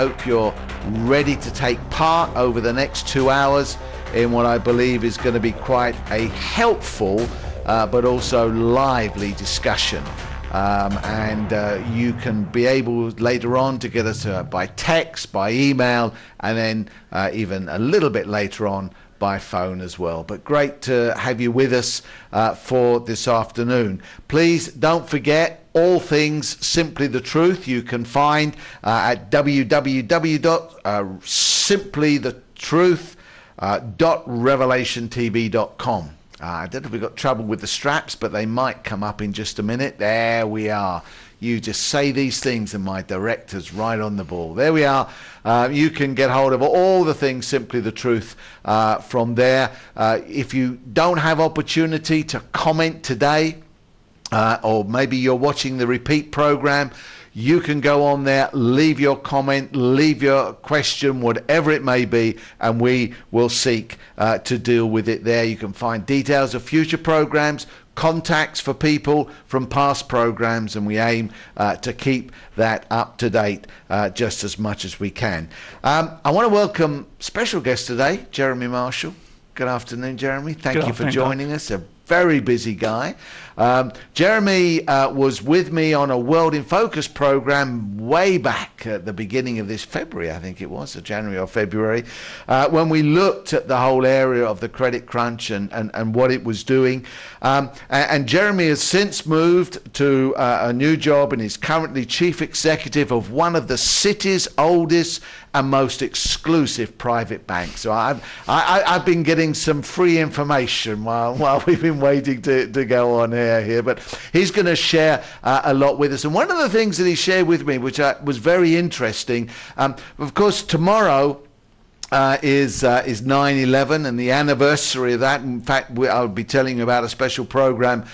hope you're ready to take part over the next 2 hours in what I believe is going to be quite a helpful but also lively discussion. You can be able later on to get us by text, by email, and then even a little bit later on by phone as well. But great to have you with us for this afternoon. Please don't forget, all things Simply the Truth you can find at www.simplythetruth.revelationtv.com. I don't know if we've got trouble with the straps, but they might come up in just a minute. There we are. You just say these things and my director's right on the ball. There we are. You can get hold of all the things Simply the Truth from there. If you don't have opportunity to comment today, or maybe you're watching the repeat program, you can go on there, leave your comment, leave your question, whatever it may be, and we will seek to deal with it there. You can find details of future programs, contacts for people from past programs, and we aim to keep that up to date just as much as we can. I want to welcome special guest today, Jeremy Marshall. Good afternoon, Jeremy. Thank you for joining us. A very busy guy. Jeremy was with me on a World in Focus program way back at the beginning of this February, I think it was, January or February, when we looked at the whole area of the credit crunch and what it was doing. And Jeremy has since moved to a new job and is currently chief executive of one of the city's oldest and most exclusive private banks. So I've been getting some free information while we've been waiting to go on here, but he's going to share a lot with us. And one of the things that he shared with me, which was very interesting, of course, tomorrow is 9/11 and the anniversary of that. In fact, I'll be telling you about a special program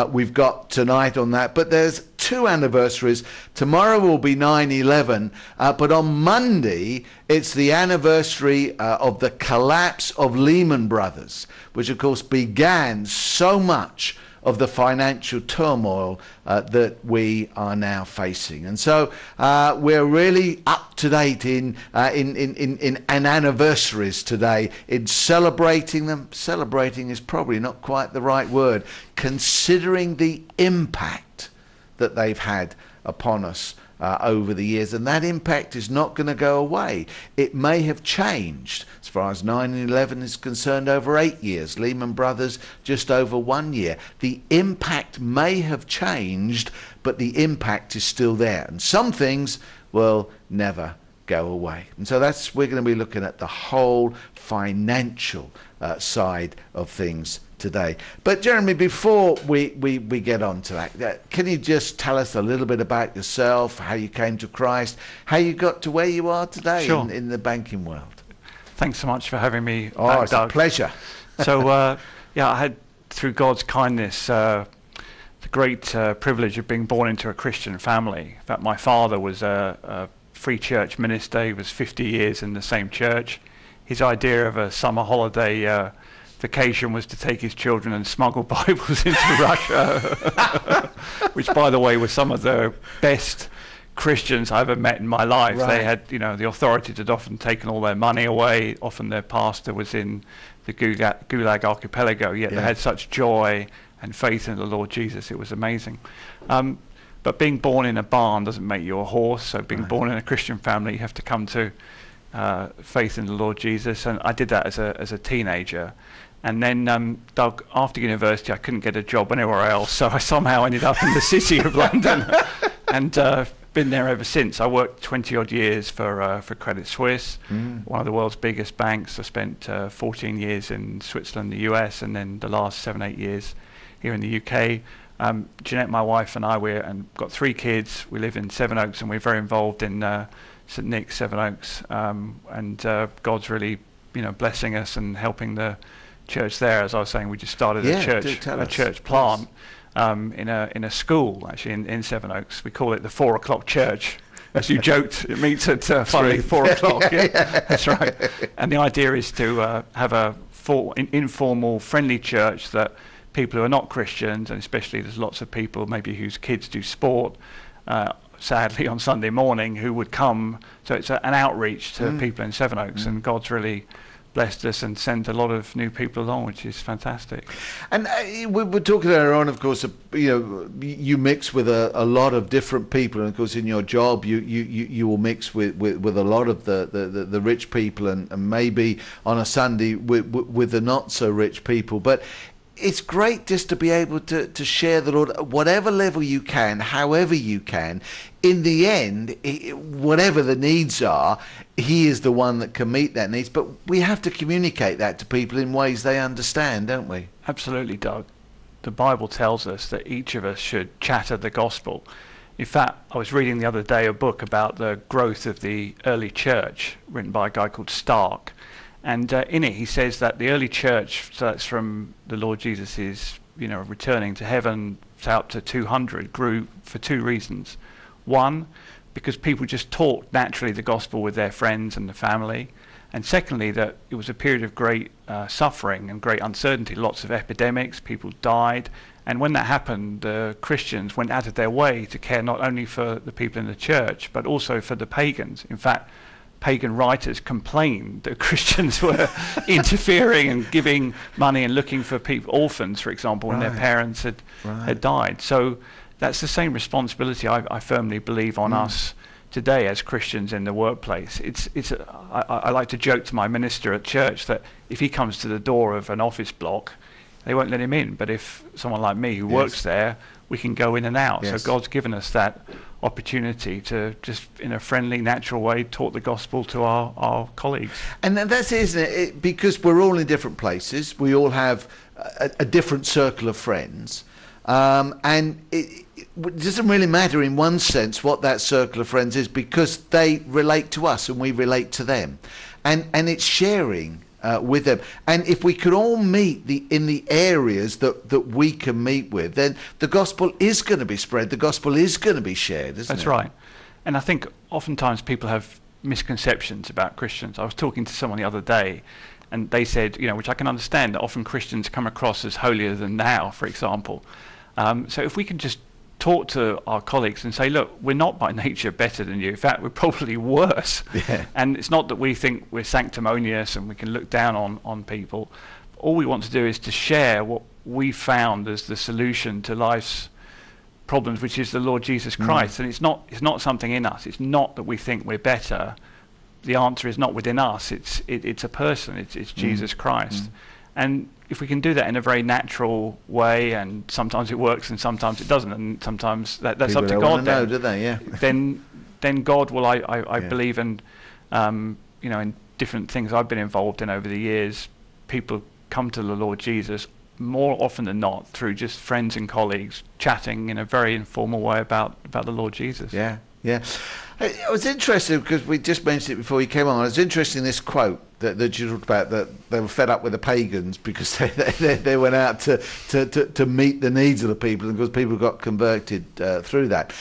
we've got tonight on that. But there's two anniversaries. Tomorrow will be 9/11, but on Monday it's the anniversary of the collapse of Lehman Brothers, which of course began so much of the financial turmoil that we are now facing. And so we're really up to date in anniversaries today, in celebrating them. Celebrating is probably not quite the right word, considering the impact that they've had upon us over the years, and that impact is not going to go away. It may have changed as far as 9/11 is concerned over 8 years, Lehman Brothers just over 1 year. The impact may have changed, but the impact is still there, and some things will never go away. And so we're going to be looking at the whole financial side of things today. But Jeremy, before we get on to that, can you just tell us a little bit about yourself, how you came to Christ, how you got to where you are today? Sure. in the banking world? Thanks so much for having me back, it's Doug. A pleasure. So I had, through God's kindness, the great privilege of being born into a Christian family. In fact, my father was a free church minister. He was 50 years in the same church. His idea of a summer holiday vacation was to take his children and smuggle Bibles into Russia, which, by the way, were some of the best Christians I ever met in my life. Right. They had, the authorities had often taken all their money away. Often their pastor was in the Gulag archipelago, yet they had such joy and faith in the Lord Jesus. It was amazing. But being born in a barn doesn't make you a horse. So being born in a Christian family, you have to come to faith in the Lord Jesus. And I did that as a teenager. And then, Doug, after university, I couldn't get a job anywhere else, so I somehow ended up in the city of London, and been there ever since. I worked 20-odd years for Credit Suisse, one of the world's biggest banks. I spent 14 years in Switzerland, the US, and then the last 7-8 years here in the UK. Jeanette, my wife, and I, and got 3 kids. We live in Sevenoaks, and we're very involved in St Nick's, Sevenoaks, and God's really, blessing us and helping the church there. As I was saying, we just started a church plant in a school actually in Sevenoaks. We call it the 4 o'clock church. As you joked, it meets at 4 o'clock. Yeah, that's right. And the idea is to have a informal, friendly church that people who are not Christians, and especially there's lots of people maybe whose kids do sport, sadly, on Sunday morning who would come. So it's an outreach to people in Sevenoaks, and God's really blessed us and sent a lot of new people along, which is fantastic. And we were talking earlier on, of course, you mix with a lot of different people, and of course in your job you will mix with a lot of the rich people, and maybe on a Sunday with the not so rich people. But it's great just to be able to share the Lord at whatever level you can, however you can. In the end, whatever the needs are, He is the one that can meet that needs. But we have to communicate that to people in ways they understand, don't we? Absolutely, Doug. The Bible tells us that each of us should chatter the gospel. In fact, I was reading the other day a book about the growth of the early church, written by a guy called Stark. And in it he says that the early church, so that's from the Lord Jesus' returning to heaven out to 200, grew for two reasons. One, because people just talked naturally the gospel with their friends and the family. And secondly, that it was a period of great suffering and great uncertainty, lots of epidemics, people died. And when that happened, Christians went out of their way to care not only for the people in the church, but also for the pagans. In fact, pagan writers complained that Christians were interfering and giving money and looking for people, orphans, for example, when their parents had died. So that's the same responsibility I firmly believe on us today as Christians in the workplace. I like to joke to my minister at church that if he comes to the door of an office block, they won't let him in. But if someone like me who works there, we can go in and out. So God's given us that opportunity to just in a friendly, natural way talk the gospel to our colleagues. And that's it, isn't it? Because we're all in different places, we all have a different circle of friends, and it doesn't really matter in one sense what that circle of friends is, because they relate to us and we relate to them, and it's sharing with them. And if we could all meet in the areas that we can meet with, then the gospel is going to be spread, the gospel is going to be shared, isn't it? That's right. And I think oftentimes people have misconceptions about Christians. I was talking to someone the other day, and they said, which I can understand, that often Christians come across as holier than thou, for example. So if we can just talk to our colleagues and say, look, we're not by nature better than you. In fact, we're probably worse. Yeah. And it's not that we think we're sanctimonious and we can look down on people. All we want to do is to share what we found as the solution to life's problems, which is the Lord Jesus Christ. And it's not something in us. It's not that we think we're better. The answer is not within us. It's a person. It's Jesus Christ. And if we can do that in a very natural way, and sometimes it works and sometimes it doesn't, and sometimes that's people up to God. Know, do they? Yeah. Then God will, I believe, and in different things I've been involved in over the years, people come to the Lord Jesus more often than not through just friends and colleagues chatting in a very informal way about the Lord Jesus. Yeah, yeah. It was interesting because we just mentioned it before you came on. It was interesting, this quote that you talked about, that they were fed up with the pagans because they went out to meet the needs of the people, and because people got converted through that.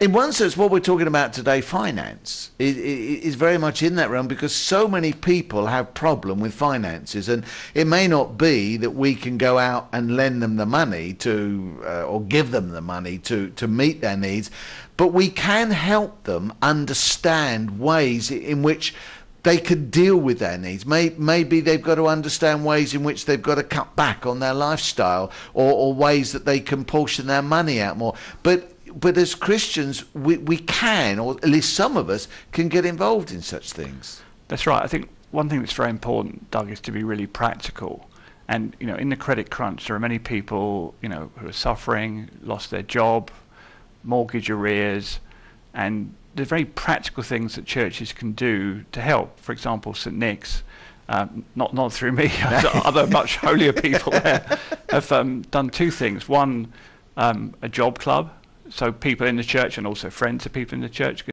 In one sense, what we're talking about today, finance, is very much in that realm, because so many people have problem with finances, and it may not be that we can go out and lend them the money or give them the money to meet their needs, but we can help them understand ways in which they could deal with their needs. Maybe they've got to understand ways in which they've got to cut back on their lifestyle, or ways that they can portion their money out more. But as Christians, we can, or at least some of us, can get involved in such things. That's right. I think one thing that's very important, Doug, is to be really practical. And, in the credit crunch, there are many people, who are suffering, lost their job, mortgage arrears, and there's very practical things that churches can do to help. For example, St. Nick's, not through me, other much holier people there, have done two things. One, a job club, so people in the church and also friends of people in the church